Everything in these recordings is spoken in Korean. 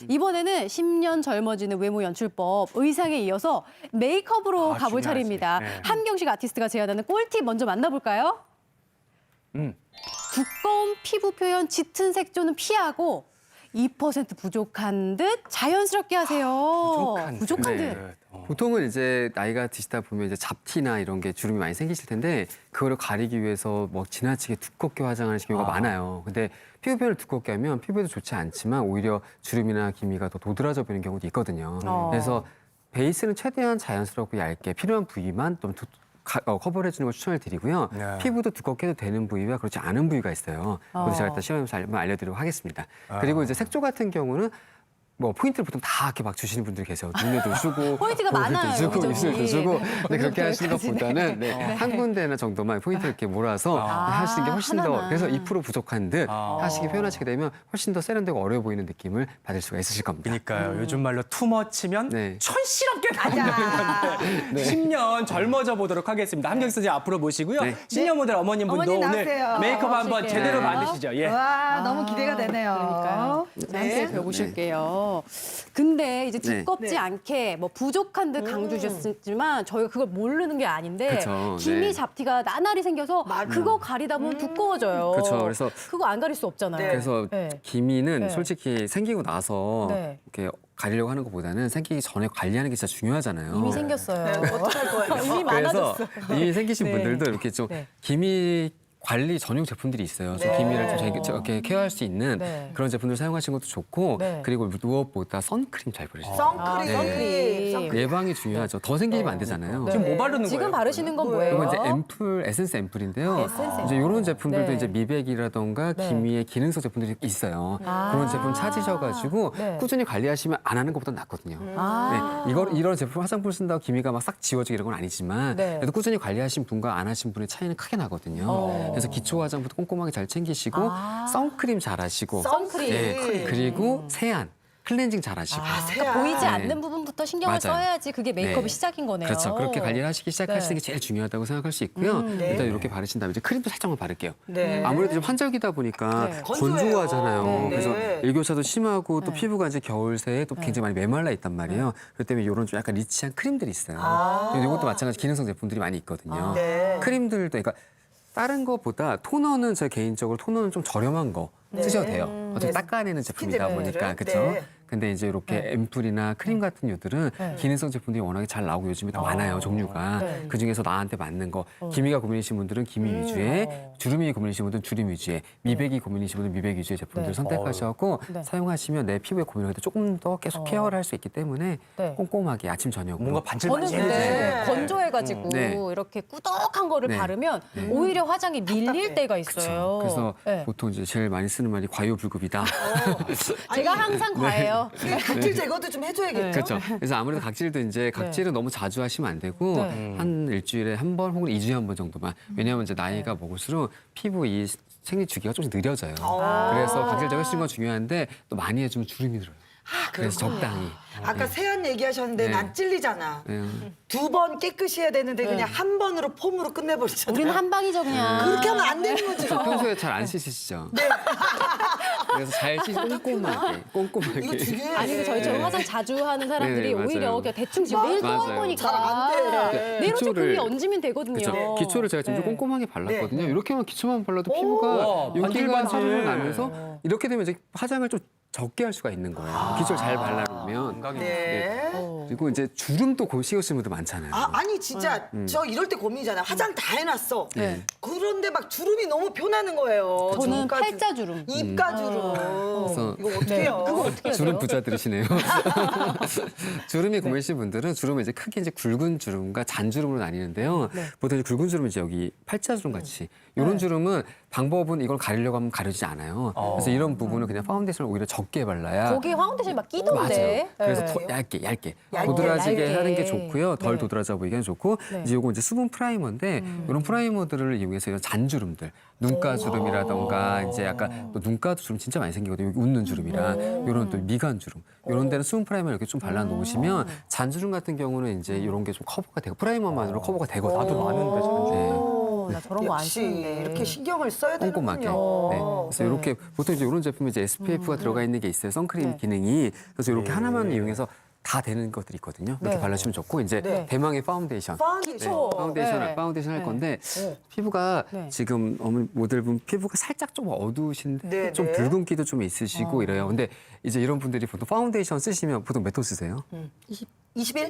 이번에는 10년 젊어지는 외모 연출법, 의상에 이어서 메이크업으로 가볼 중요하지. 차례입니다. 네. 함경식 아티스트가 제안하는 꿀팁 먼저 만나볼까요? 두꺼운 피부 표현, 짙은 색조는 피하고 2% 부족한 듯 자연스럽게 하세요. 부족한 듯. 보통은 이제 나이가 드시다 보면 이제 잡티나 이런 게 주름이 많이 생기실 텐데 그거를 가리기 위해서 뭐 지나치게 두껍게 화장하시는 경우가 많아요. 근데 피부 표현을 두껍게 하면 피부에도 좋지 않지만 오히려 주름이나 기미가 더 도드라져 보이는 경우도 있거든요. 그래서 베이스는 최대한 자연스럽고 얇게 필요한 부위만 좀 커버를 해주는 걸 추천을 드리고요. 네. 피부도 두껍게 해도 되는 부위와 그렇지 않은 부위가 있어요. 그래서 제가 일단 시험해서 알려드리도록 하겠습니다. 그리고 이제 색조 같은 경우는 뭐 포인트를 보통 다 이렇게 막 주시는 분들이 계세요. 눈에도 주고, 포인트가 볼에도 많아요, 주고, 여기저기. 입술도 주고. 근데 그렇게 하시는 여기까지네. 것보다는 한 군데나 정도만 포인트를 이렇게 몰아서 하시는 게 훨씬 더 하나만. 그래서 2% 부족한 듯 하시기 표현하시게 되면 훨씬 더 세련되고 어려 보이는 느낌을 받을 수가 있으실 겁니다. 그러니까요. 요즘 말로 투머치면 네. 촌스럽게 나오는 건데 10년 젊어져 보도록 하겠습니다. 함경 선생님 앞으로 모시고요. 네. 시니어 모델 어머님분도 어머님 오늘 나오세요. 메이크업 한번 나오실게요. 제대로 네. 만드시죠. 예. 와, 너무 기대가 되네요. 그러니까요. 함께 배워보실게요. 근데 이제 네. 두껍지 네. 않게 뭐 부족한 듯 강조 주셨지만 저희가 그걸 모르는 게 아닌데 그쵸, 기미 네. 잡티가 나날이 생겨서 그거 가리다 보면 두꺼워져요. 그쵸, 그래서 그거 안 가릴 수 없잖아요. 네. 그래서 네. 기미는 네. 솔직히 생기고 나서 네. 이렇게 가리려고 하는 것보다는 생기기 전에 관리하는 게 진짜 중요하잖아요. 이미 생겼어요. 어떡할 거예요? 이미 그래서 많아졌어. 이미 생기신 네. 분들도 이렇게 좀 네. 기미 관리 전용 제품들이 있어요. 좀 네. 기미를 좀 이렇게 케어할 수 있는 네. 그런 제품들 사용하시는 것도 좋고 네. 그리고 무엇보다 선크림 잘 바르시죠. 선크림. 네. 선크림. 예방이 중요하죠. 더 생기면 안 되잖아요. 지금 뭐 바르는 지금 거예요? 바르시는 건 뭐예요? 이건 이제 앰플, 에센스 앰플인데요. 에센스 이제 이런 제품들도 네. 이제 미백이라던가 네. 기미의 기능성 제품들이 있어요. 그런 제품 찾으셔가지고 네. 꾸준히 관리하시면 안 하는 것보다 낫거든요. 아. 네, 이런 제품 화장품 쓴다고 기미가 막 싹 지워지고 이런 건 아니지만 네. 그래도 꾸준히 관리하신 분과 안 하신 분의 차이는 크게 나거든요. 그래서 기초 화장부터 꼼꼼하게 잘 챙기시고 선크림 잘 하시고 선크림. 그리고 세안, 클렌징 잘 하시고 그러니까 보이지 네. 않는 부분부터 신경을 맞아요. 써야지 그게 메이크업이 네. 시작인 거네요. 그렇죠. 그렇게 관리를 하시기 시작하시는 네. 게 제일 중요하다고 생각할 수 있고요. 네. 일단 이렇게 바르신 다음에 이제 크림도 살짝만 바를게요. 네. 아무래도 좀 환절기다 보니까 네. 건조하잖아요. 네. 그래서 네. 일교차도 심하고 또 피부가 이제 겨울 새에 또 굉장히 많이 메말라 있단 말이에요. 그렇기 때문에 이런 좀 약간 리치한 크림들이 있어요. 이것도 마찬가지 기능성 제품들이 많이 있거든요. 네. 크림들도 그러니까 다른 것보다 토너는 제 개인적으로 토너는 좀 저렴한 거 쓰셔도 돼요. 어차피 네. 닦아내는 제품이다 스킨 보니까 제품들은? 그렇죠. 네. 근데 이제 이렇게 앰플이나 크림 같은 류들은 기능성 제품들이 워낙에 잘 나오고 요즘에 더 많아요, 종류가. 네. 그중에서 나한테 맞는 거. 기미가 고민이신 분들은 기미 위주의, 주름이 고민이신 분들은 주름 위주의, 미백이 고민이신 분들은 미백 위주의 제품들을 네. 선택하셔서 네. 사용하시면 내 피부의 고민을 해도 조금 더 계속 케어를 할 수 있기 때문에 네. 꼼꼼하게 아침, 저녁. 뭔가 저는 반질반질해지죠. 근데 건조해가지고 네. 이렇게 꾸덕한 거를 네. 바르면 오히려 화장이 밀릴 때가 있어요. 그래서 네. 보통 이제 제일 많이 쓰는 말이 과유불급이다. 제가 항상 과해요. 각질 제거도 좀 해줘야겠죠? 그렇죠. 그래서 아무래도 각질도 이제 각질은 너무 자주 하시면 안 되고 네. 한 일주일에 한 번 혹은 2주에 한 번 정도만. 왜냐하면 이제 나이가 먹을수록 피부 이 생리 주기가 조금씩 느려져요. 그래서 각질 제거하시는 건 중요한데 또 많이 해주면 주름이 들어요. 그래서 적당히. 아까 세안 얘기하셨는데 네. 난 찔리잖아. 네. 두 번 깨끗이 해야 되는데 그냥 한 번으로 폼으로 끝내버리잖아요. 우리는 한 방이죠 그냥. 그렇게 하면 안 되는 거죠. 그래서 평소에 잘 안 씻으시죠? 네. 그래서 잘 꼼꼼하게, 꼼꼼하게. 이거 중요해. 아니 근데 저희처럼 화장 자주 하는 사람들이 네, 맞아요. 오히려 그냥 대충 지금 내일 또 한 맞아요. 거니까 잘안 돼. 내일 어차피 기초를- 그게 얹으면 되거든요. 그렇죠. 기초를 제가 지금 좀 네. 꼼꼼하게 발랐거든요. 이렇게만 기초만 발라도 피부가 와, 윤기가 반질반질. 차르르 나면서 이렇게 되면 이제 화장을 좀 적게 할 수가 있는 거예요. 기초를 잘 발라놓으면. 감각이 네. 그리고 이제 주름도 씌우시는 분들 많잖아요. 아니 진짜 저 이럴 때 고민이잖아요. 화장 다 해놨어. 네. 그런데 막 주름이 너무 표나는 거예요. 저는 저까지- 팔자주름. 입가주름. 그래서- 이거 어떻게 해요? 그거 어떻게 해요? 주름 부자들이시네요. 주름이 고민이신 분들은 주름을 이제 크게 이제 굵은 주름과 잔주름으로 나뉘는데요. 보통 이제 굵은 주름은 이제 여기 팔자주름 같이 이런 주름은 방법은 이걸 가리려고 하면 가려지지 않아요. 그래서 이런 부분은 그냥 파운데이션을 오히려 적게 발라야 거기에 화운데이션 막 끼던데. 맞아요. 그래서 네. 더 얇게 도드라지게 얇게. 하는 게 좋고요. 덜 네. 도드라져 보이게 하는 게 좋고 이제 요거 이제 수분 프라이머인데 이런 프라이머들을 이용해서 이런 잔주름들, 눈가 주름이라던가 이제 약간 또 눈가도 주름 진짜 많이 생기거든요. 여기 웃는 주름이랑 이런 또 미간 주름 이런 데는 수분 프라이머 이렇게 좀 발라 놓으시면 잔주름 같은 경우는 이제 이런 게 좀 커버가 되고 프라이머만으로 커버가 되거든요. 나도 많은데 잔주름. 나 저런 거 안 역시 쓰는데. 이렇게 신경을 써야 꼼꼼하게. 되는군요. 네. 그래서 이렇게 보통 이제 이런 제품에 이제 SPF가 들어가 있는 게 있어요. 선크림 기능이. 그래서 이렇게 하나만 이용해서 다 되는 것들이 있거든요. 이렇게 네. 발라주면 좋고 이제 네. 대망의 파운데이션. 파운데이션. 네. 파운데이션 할 네. 건데 네. 피부가 네. 지금 어머니 모델분 피부가 살짝 좀 어두우신데 네, 좀 네. 붉은기도 좀 있으시고 이래요. 근데 이제 이런 분들이 보통 파운데이션 쓰시면 보통 몇 톤 쓰세요? 21? 21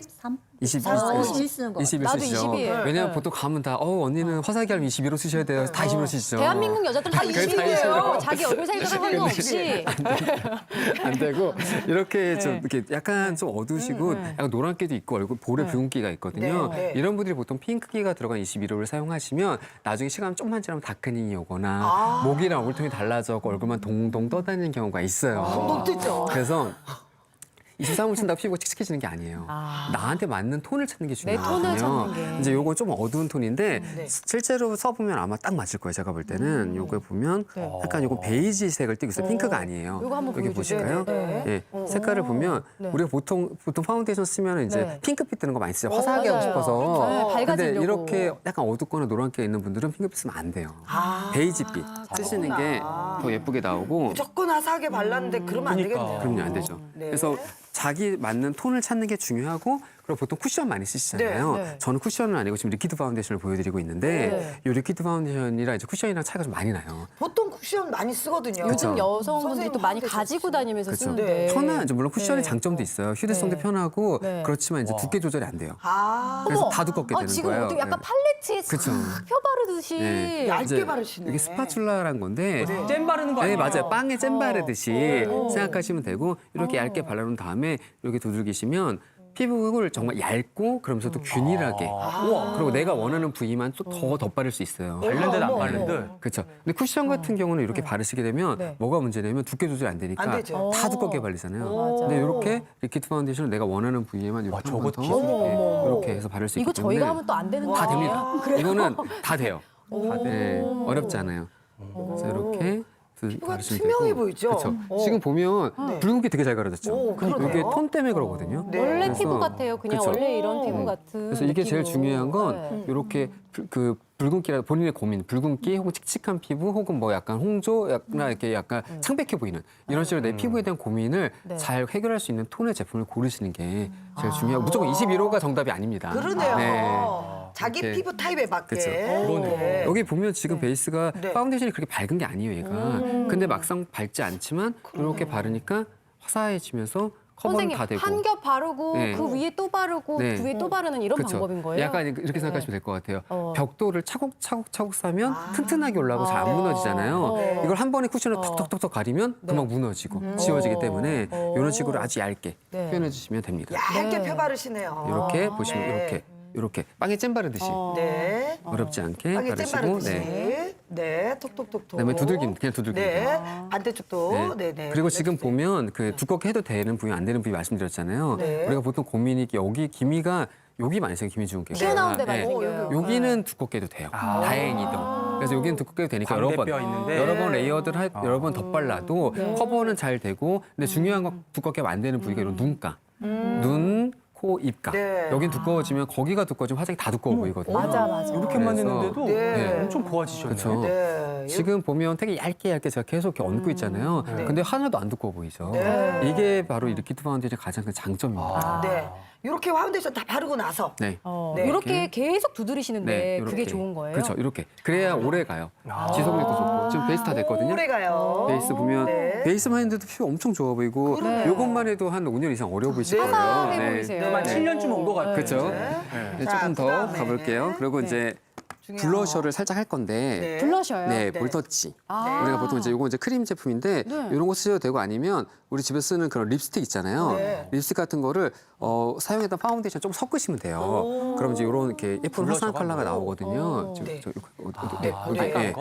21 쓰는 거. 21 나도 쓰시죠. 21. 왜냐면 네. 보통 가면 다 언니는 화사하게 하면 21호 쓰셔야 돼요. 다 21호 쓰시죠. 대한민국 여자들 다 그래서 20이에요. 자기 얼굴 색깔 상관없이. 안 되고 이렇게 좀 이렇게 약간 좀 어두우시고 약간 노란기도 있고 얼굴 볼에 붉은기가 있거든요. 네, 네. 이런 분들이 보통 핑크기가 들어간 21호를 사용하시면 나중에 시간 좀만 지나면 다크닝이 오거나 목이랑 얼굴톤이 달라져 얼굴만 동동 떠다니는 경우가 있어요. 못 듣죠. 그래서 23을 쓴다고 피부가 칙칙해지는 게 아니에요. 나한테 맞는 톤을 찾는 게 내 톤을 중요하거든요. 찾는 게. 이제 요거 좀 어두운 톤인데 네. 실제로 써보면 아마 딱 맞을 거예요. 제가 볼 때는 요거 보면 약간 요거 베이지색을 띠고 있어요. 핑크가 아니에요. 요거 한번 여기 보여주세요. 보실까요? 네, 예, 색깔을 보면 네. 우리가 보통 파운데이션 쓰면 이제 네. 핑크빛 뜨는 거 많이 쓰죠. 화사하게 하고 맞아요. 싶어서. 네, 근데 밝아지려고. 이렇게 약간 어둡거나 노란기가 있는 분들은 핑크빛 쓰면 안 돼요. 베이지빛 쓰시는 게 더 예쁘게 나오고. 무조건 화사하게 발랐는데 그러면 안 그러니까. 되겠네요. 그럼요, 안 되죠. 네. 그래서 자기 맞는 톤을 찾는 게 중요하고 그리고 보통 쿠션 많이 쓰시잖아요. 네, 네. 저는 쿠션은 아니고 지금 리퀴드 파운데이션을 보여드리고 있는데 이 리퀴드 파운데이션이랑 이제 쿠션이랑 차이가 좀 많이 나요. 보통 쿠션 많이 쓰거든요. 요즘 그쵸. 여성분들이 또 많이 선생님 가지고 다니면서 그쵸. 쓰는데. 네. 편한, 물론 쿠션의 네. 장점도 있어요. 휴대성도 네. 편하고 네. 그렇지만 이제 두께 조절이 안 돼요. 아, 그래서 어머! 다 두껍게 되는 지금 거예요. 어떻게 약간 네. 팔레트에 그쵸. 싹 펴 바르듯이. 네. 얇게 이제 바르시네. 이게 스파츌라란 건데 잼 바르는 거 네, 아니에요? 맞아요. 빵에 잼 바르듯이 생각하시면 되고 이렇게 얇게 발라놓은 다음에 이렇게 두들기시면 피부를 정말 얇고 그러면서도 균일하게 그리고 내가 원하는 부위만 또 더 덧바를 수 있어요. 바른 듯 안 어머, 바른 어머. 듯. 그렇죠. 근데 쿠션 같은 경우는 이렇게 바르시게 되면 네. 뭐가 문제냐면 두께 조절이 안 되니까 안 되죠. 다 두껍게 발리잖아요. 맞아. 근데 이렇게 리퀴드 파운데이션을 내가 원하는 부위에만 와, 이렇게 저거 한번 더 기술이네. 이렇게 해서 바를 수 있기 이거 때문에 저희가 하면 또 안 되는 다 거예요? 됩니다. 이거는 다 돼요. 네, 어렵지 않아요. 그래서 이렇게 피부가 투명해 보이죠? 그렇죠. 어. 지금 보면 네. 붉은기 되게 잘 가려졌죠. 오, 그러네요. 이게 톤 때문에 그러거든요. 네. 원래 그래서- 피부 같아요. 그냥 그쵸. 원래 이런 피부 같은. 그래서 이게 제일 느낌으로. 중요한 건 네. 이렇게 그 붉은기라 본인의 고민, 붉은기 혹은 칙칙한 피부 혹은 뭐 약간 홍조, 약간 이렇게 약간 창백해 보이는 이런 식으로 내 피부에 대한 고민을 네. 잘 해결할 수 있는 톤의 제품을 고르시는 게 제일 중요하고 무조건 21호가 정답이 아닙니다. 그러네요. 네. 자기 이렇게. 피부 타입에 맞게. 그쵸. 네. 여기 보면 지금 베이스가 네. 파운데이션이 그렇게 밝은 게 아니에요, 얘가. 근데 막상 밝지 않지만 이렇게 바르니까 화사해지면서 커버는 선생님 다 되고. 한 겹 바르고 네. 그 위에 또 바르고 네. 그 위에 또 바르는 이런 그쵸. 방법인 거예요? 약간 이렇게 생각하시면 될 것 같아요. 벽돌을 차곡차곡 싸면 아. 튼튼하게 올라가고 잘 안 무너지잖아요. 이걸 한 번에 쿠션을 톡톡톡톡 가리면 금방 무너지고 지워지기 때문에 이런 식으로 아주 얇게 네. 표현해 주시면 됩니다. 얇게 네. 펴 바르시네요. 이렇게 보시면 네. 이렇게 빵에 잼 바르듯이 네. 어렵지 않게 빵에 잼 바르시고 바르듯이. 네. 네. 톡톡톡톡. 그다음에 두들기면 그냥 두들기면 네. 돼요. 반대쪽도. 네. 네. 그리고 지금 보면 그 두껍게 해도 되는 부위 안 되는 부위 말씀드렸잖아요. 네. 우리가 보통 고민이 여기 기미가 여기 많이 생겨 기미 주근깨가. 튀어나온 데 많이 네. 생겨요. 여기는 두껍게 해도 돼요. 다행히도. 그래서 여기는 두껍게 해도 되니까 여러 번 광대뼈 있는데. 여러 번 레이어드를 여러 번 덧발라도 커버는 잘 되고 근데 중요한 건 두껍게 하면 안 되는 부위가 이런 눈가, 눈, 코, 입가. 네. 여긴 두꺼워지면 거기가 두꺼워지면 화장이 다 두꺼워 보이거든요. 맞아. 이렇게만 그래서- 했는데도 네. 엄청 고와지셨네요. 그렇죠. 네. 지금 보면 되게 얇게 제가 계속 이렇게 얹고 있잖아요. 근데 하나도 안 두꺼워 보이죠. 네. 이게 바로 이 리퀴드 파운데이션의 가장 큰 장점입니다. 네. 이렇게 파운데이션 다 바르고 나서. 네. 네. 이렇게 계속 두드리시는데 요렇게. 그게 좋은 거예요? 그렇죠. 이렇게. 그래야 오래 가요. 지속력도 좋고. 지금 베이스 다 됐거든요. 오래 가요. 베이스 보면 네. 베이스만 했는데도 피부 엄청 좋아 보이고 그러네요. 요것만 해도 한 5년 이상 어려워 보이실 거예요. 화사해 보이세요. 한 7년쯤 온 것 같아요. 그렇죠. 네. 네, 자, 조금 더 그다음에. 가볼게요. 그리고 이제 블러셔를 살짝 할 건데 네. 블러셔요? 네, 네. 볼터치. 아. 우리가 보통 이제 요거 이제 크림 제품인데 네. 이런 거 쓰셔도 되고 아니면 우리 집에 쓰는 그런 립스틱 있잖아요. 네. 립스틱 같은 거를 사용했던 파운데이션 조금 섞으시면 돼요. 그럼 이제 이런 이렇게 예쁜 화사한 블러셔가 컬러가 나오거든요. 네. 여기 네.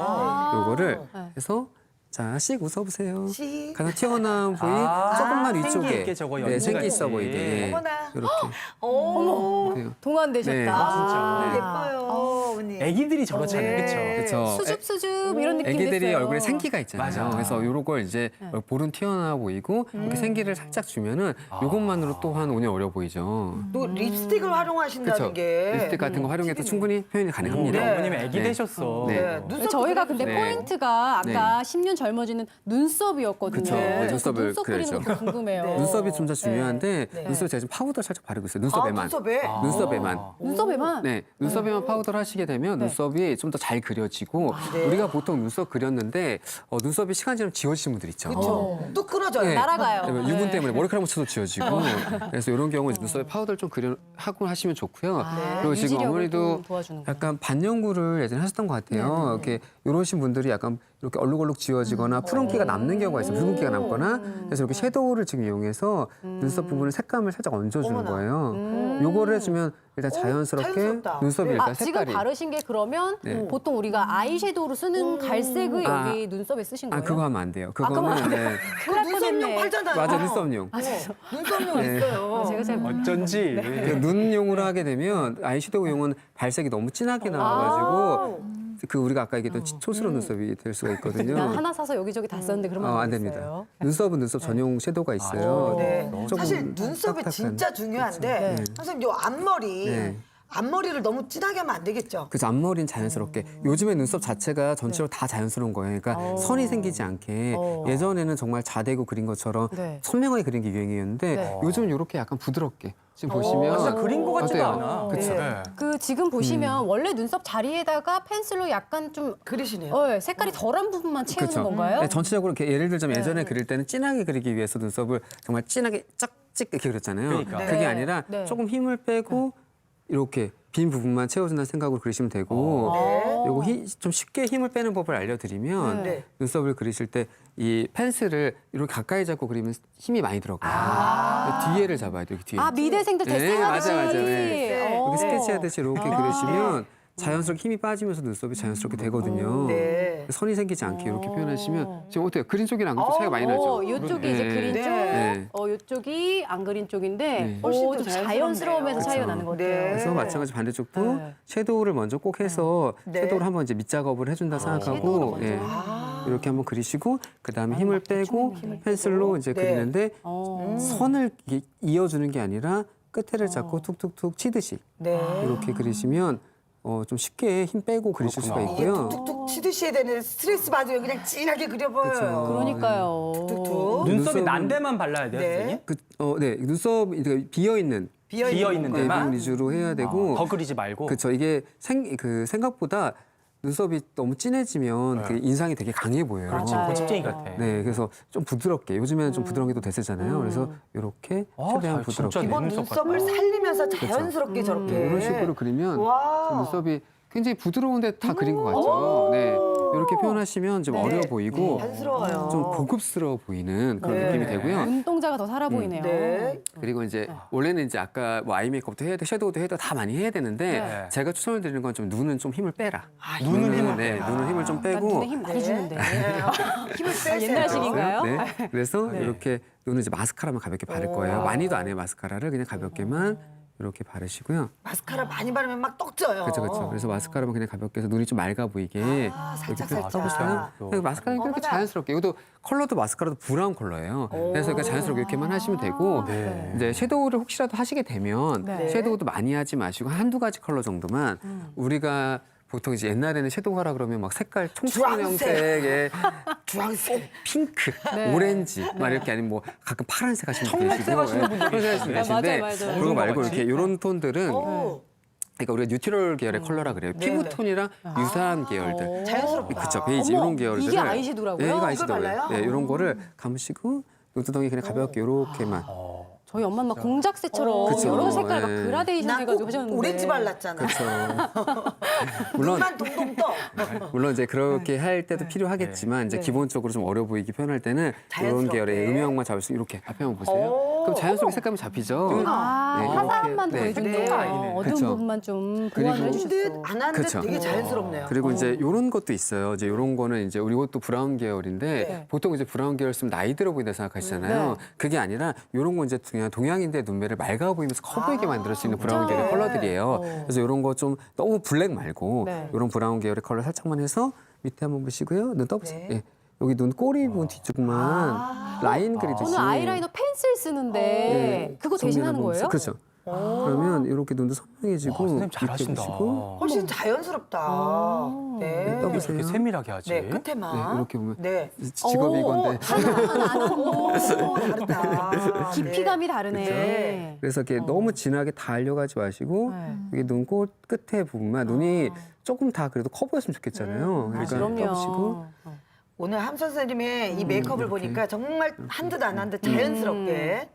요거를 네. 해서 자, 씩 웃어보세요. 씩. 가장 튀어나온 부위 아, 조금만 생기 위쪽에 있게 저거 네, 연기가 생기 있어 있지. 보이게. 어머나. 이렇게. 오, 그래요. 동안되셨다. 네. 진짜. 예뻐요, 어머니. 애기들이 저렇잖아요, 그렇죠? 그렇죠. 수줍수줍 이런 느낌이 애기들이 있어요. 얼굴에 생기가 있잖아요. 맞아. 그래서 요런 걸 이제 볼은 튀어나와 보이고 이렇게 생기를 살짝 주면은 요것만으로 또 한 5년 어려 보이죠. 또 립스틱을 활용하신다는 그렇죠. 게 립스틱 같은 거 활용해서 충분히 표현이 가능합니다. 네. 어머님 애기 네. 되셨어. 네. 네, 눈썹도 저희가 근데 네. 포인트가 아까 10년 젊어지는 눈썹이었거든요. 그쵸. 네, 눈썹을 눈썹 그리는 그려야죠. 것도 궁금해요. 눈썹이 좀 더 중요한데 네. 눈썹에 제가 지금 파우더 살짝 바르고 있어요. 아, 눈썹에만. 눈썹에? 눈썹에만. 눈썹에만? 네, 눈썹에만 파우더를 하시게 되면 눈썹이 좀 더 잘 그려지고 네. 우리가 보통 눈썹 그렸는데 눈썹이 시간 지나면 지워지는 분들 있죠. 그렇죠. 또 끊어져요. 네. 날아가요. 네, 유분 때문에 머리카락 묻혀도 지워지고 그래서 이런 경우는 눈썹에 파우더를 좀 하고 하시면 좋고요. 그리고 지금 유지력을 어머니도 좀 도와주는구나. 약간 반영구를 예전에 하셨던 것 같아요. 이렇게 이러신 분들이 약간 이렇게 얼룩얼룩 지워지거나 푸른기가 남는 경우가 있어요. 붉은기가 남거나 그래서 이렇게 섀도우를 지금 이용해서 눈썹 부분에 색감을 살짝 얹어주는 어머나. 거예요. 요거를 해주면 일단 자연스럽게 자연스럽다. 눈썹이 네. 일단 지금 색깔이 바르신 게 그러면 네. 보통 우리가 아이섀도우로 쓰는 갈색을 아. 여기 눈썹에 쓰신 거예요? 그거 하면 안 돼요. 그럼 그거는 네. 그 눈썹용 팔잖아요. 맞아 눈썹용. 눈썹용 있어요. 제가 잘 어쩐지. 그 눈용으로 하게 되면 아이섀도우용은 발색이 너무 진하게 나와가지고 그 우리가 아까 얘기했던 촉스러운 눈썹이 될 수가 있거든요. 난 하나 사서 여기저기 다 썼는데 그러면 안 됩니다. 눈썹은 눈썹 전용 섀도우가 있어요. 네. 조금 사실 눈썹이 딱딱한. 진짜 중요한데 선생님 요 앞머리 네. 앞머리를 너무 진하게 하면 안 되겠죠? 그래서 앞머리는 자연스럽게 요즘에 눈썹 자체가 전체로 다 자연스러운 거예요. 그러니까 선이 생기지 않게 예전에는 정말 자대고 그린 것처럼 네. 선명하게 그린 게 유행이었는데 네. 요즘은 이렇게 약간 부드럽게 지금 보시면 진짜 그린 것 같지가 어때요? 않아. 그쵸? 네. 그 지금 보시면 원래 눈썹 자리에다가 펜슬로 약간 좀 그리시네요. 색깔이 덜한 부분만 채우는 그렇죠. 건가요? 네, 전체적으로 이렇게 예를 들자면 예전에 그릴 때는 진하게 그리기 위해서 눈썹을 정말 진하게 쫙찍 이렇게 그렸잖아요. 그러니까. 그게 네. 아니라 네. 조금 힘을 빼고 이렇게 빈 부분만 채워준다는 생각으로 그리시면 되고 네. 요거 좀 쉽게 힘을 빼는 법을 알려드리면 네. 눈썹을 그리실 때 이 펜슬을 이렇게 가까이 잡고 그리면 힘이 많이 들어가요. 뒤에를 잡아야 돼요. 뒤에. 미대생들 네, 대생하듯이. 맞아, 맞아. 네. 어. 이렇게 스케치하듯이 이렇게 그리시면 자연스럽게 힘이 빠지면서 눈썹이 자연스럽게 되거든요. 네. 선이 생기지 않게 이렇게 표현하시면 지금 어때요? 그린 쪽이랑 안 그린 차이가 많이 나죠? 이쪽이 네. 이제 그린 쪽, 네. 이쪽이 안 그린 쪽인데 네. 훨씬 더 좀 자연스럽네요. 자연스러움에서 차이가 그쵸. 나는 것 네. 같아요. 그래서 마찬가지 반대쪽도 네. 섀도우를 먼저 꼭 해서 네. 섀도우를 한번 이제 밑작업을 해준다 섀도우를 생각하고 먼저. 예. 이렇게 한번 그리시고 그 다음에 힘을 빼고 펜슬로 이제 네. 그리는데 어. 선을 이렇게 이어주는 게 아니라 끝에를 잡고 툭툭툭 치듯이 네. 이렇게 그리시면 좀 쉽게 힘 빼고 그리실 수가 그렇구나. 이게 있고요. 툭툭툭 치듯이 해야 되는 스트레스 받으면 그냥 진하게 그려보여요. 그쵸. 그러니까요. 툭툭툭. 눈썹이 눈썹은- 난 데만 발라야 돼요, 네. 선생님? 네, 눈썹 비어 있는 비어있는 네, 데만? 부분 위주로 해야 되고 더 그리지 말고. 그렇죠. 이게 생각보다 눈썹이 너무 진해지면 그 인상이 되게 강해 보여요. 그렇지, 맞아요. 고집쟁이 같아. 네, 그래서 좀 부드럽게 요즘에는 좀 부드러운 게 또 대세잖아요. 그래서 이렇게 최대한 잘, 부드럽게 진짜 이번 눈썹 눈썹을 같다. 살리면서 자연스럽게 저렇게. 이런 식으로 그리면 와. 좀 눈썹이 굉장히 부드러운데 다 그린 것 같죠. 네, 이렇게 표현하시면 좀 어려워 보이고 안쓰러워요. 좀 고급스러워 보이는 그런 네. 느낌이 되고요. 눈동자가 더 살아 보이네요. 네. 그리고 이제 원래는 이제 아까 뭐 아이 메이크업도 해야 돼, 섀도우도 해야 돼, 다 많이 해야 되는데 네. 제가 추천을 드리는 건 좀 눈은 좀 힘을 빼라. 눈은 힘을 네, 빼라. 눈은 힘을 좀 난 빼고 눈에 힘 많이 주는데. 힘을 빼세요. 옛날식인가요? 네. 그래서 이렇게 눈은 이제 마스카라만 가볍게 바를 거예요. 많이도 안 해요, 마스카라를. 그냥 가볍게만 이렇게 바르시고요. 마스카라 많이 바르면 막 떡져요. 그렇죠, 그렇죠. 그래서 마스카라만 그냥 가볍게 해서 눈이 좀 맑아 보이게 살짝, 이렇게 살짝. 써보시면 마스카라 이렇게 어머나. 자연스럽게. 이것도 컬러도 마스카라도 브라운 컬러예요. 그래서 그러니까 자연스럽게 이렇게만 하시면 되고 이제 섀도우를 혹시라도 하시게 되면 네. 섀도우도 많이 하지 마시고 한두 가지 컬러 정도만 우리가 보통 이제 옛날에는 섀도우 하라 그러면 막 색깔 총총 주황색. 형태의 주황색. 핑크, 네. 오렌지, 막 이렇게 아니면 뭐 가끔 파란색 하시는 분도 계시고, 하시는 분도 청색 하시는 계시죠. 분도 계신데 맞아요, 맞아요. 그거 말고 같이? 이렇게 이런 톤들은 오. 그러니까 우리가 뉴트럴 계열의 컬러라 그래요. 피부 톤이랑 유사한 계열들. 자연스럽게. 그쵸, 베이지 어머, 이런 계열들을. 이게 아이섀도우라고요? 네, 이거 이걸 아이섀도우예요. 발라요? 네, 이런 거를 감으시고 눈두덩이 그냥 가볍게 이렇게만. 저희 엄마 막 공작새처럼 그쵸. 여러 색깔 막 네. 그라데이션 해가지고 나꼭 하셨는데. 오렌지 발랐잖아. 물론 눈만 동동 떠. 물론 이제 그렇게 할 때도 필요하겠지만 이제 기본적으로 좀 어려 보이게 표현할 때는 이런 자연스럽게. 계열의 음영만 잡을 수 이렇게 앞에 한번 보세요. 그럼 자연스럽게 색감이 잡히죠. 아, 네, 화사함만 이렇게. 더해준대요. 네. 어두운 그쵸. 부분만 좀 그리고- 보완을 한 듯 해주셨어. 안 한 듯 그쵸. 되게 자연스럽네요. 그리고 이제 이런 것도 있어요. 이제 이런 거는 이제 우리 이것도 브라운 계열인데 네. 보통 이제 브라운 계열 쓰면 나이 들어 보인다 생각하시잖아요. 네. 그게 아니라 이런 거 이제 그냥 보면 동양인의 눈매를 맑아 보이면서 커 보이게 만들 수 있는 브라운 진짜? 계열의 컬러들이에요. 그래서 이런 거 좀 너무 블랙 말고 네. 이런 브라운 계열의 컬러 살짝만 해서 밑에 한번 보시고요. 눈 떠보세요. 네. 예. 여기 눈 꼬리 부분 뒤쪽만 라인 그리듯이. 저는 아이라이너 펜슬 쓰는데 네, 그거 대신 하는 선명한 거예요? 그렇죠. 그러면 이렇게 눈도 선명해지고 선생님 밑에 잘하신다. 보시고 훨씬 자연스럽다. 네. 네, 떠보세요. 이렇게 세밀하게 하지. 네, 끝에만. 네, 이렇게 보면 네. 직업이 이건데. 오, 다르다. 깊이감이 다르네. 네. 그래서 이렇게 너무 진하게 다 알려가지 마시고 네. 여기 눈꽃 끝에 부분만 눈이 조금 다 그래도 커 보였으면 좋겠잖아요. 그러니까 떠보시고 그럼요. 오늘 함 선생님의 이 메이크업을 보니까 정말 한 듯 안 한 듯 자연스럽게